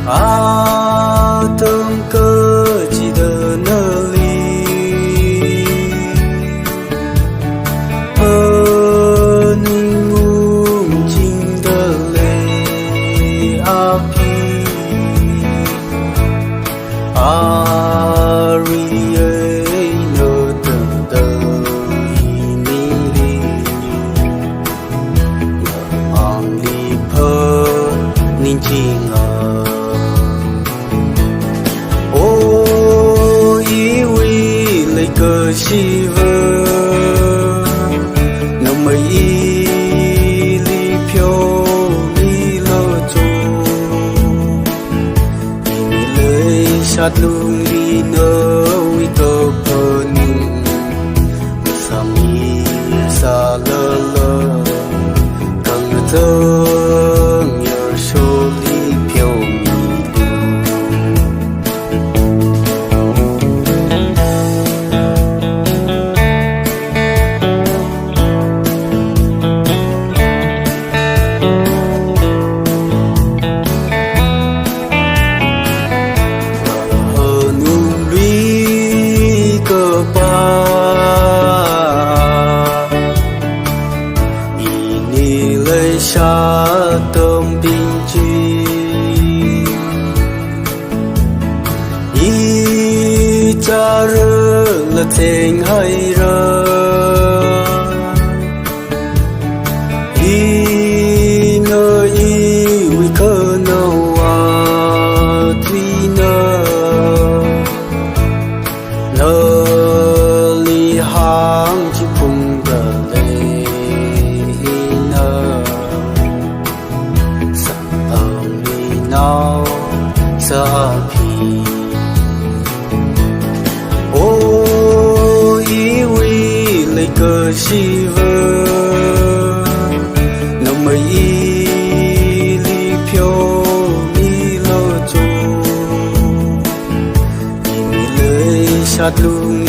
tâm cơ chỉ đờ nơ ly ơn ngung chinh đờ lệ api ariê nơ tần tơ ini li ang li phơ ninh chinh cơ chi vơ nằm mây li phiêu li lơ chô ni lời sát lung li nơ uy tơ pơ nung sa mi sa lơ lơ càng thơ nhờ số li phiêu xa tâm bình chi y cha rơ là thành hay rơ y nơ y uy cơ nâu à tuy nơ nơ li hang chỉ cùng đờ lệ nào sa phi ô ý uy lấy cơ chi vơ nằm mây li phiêu li lơ chô nhìn lời sát lung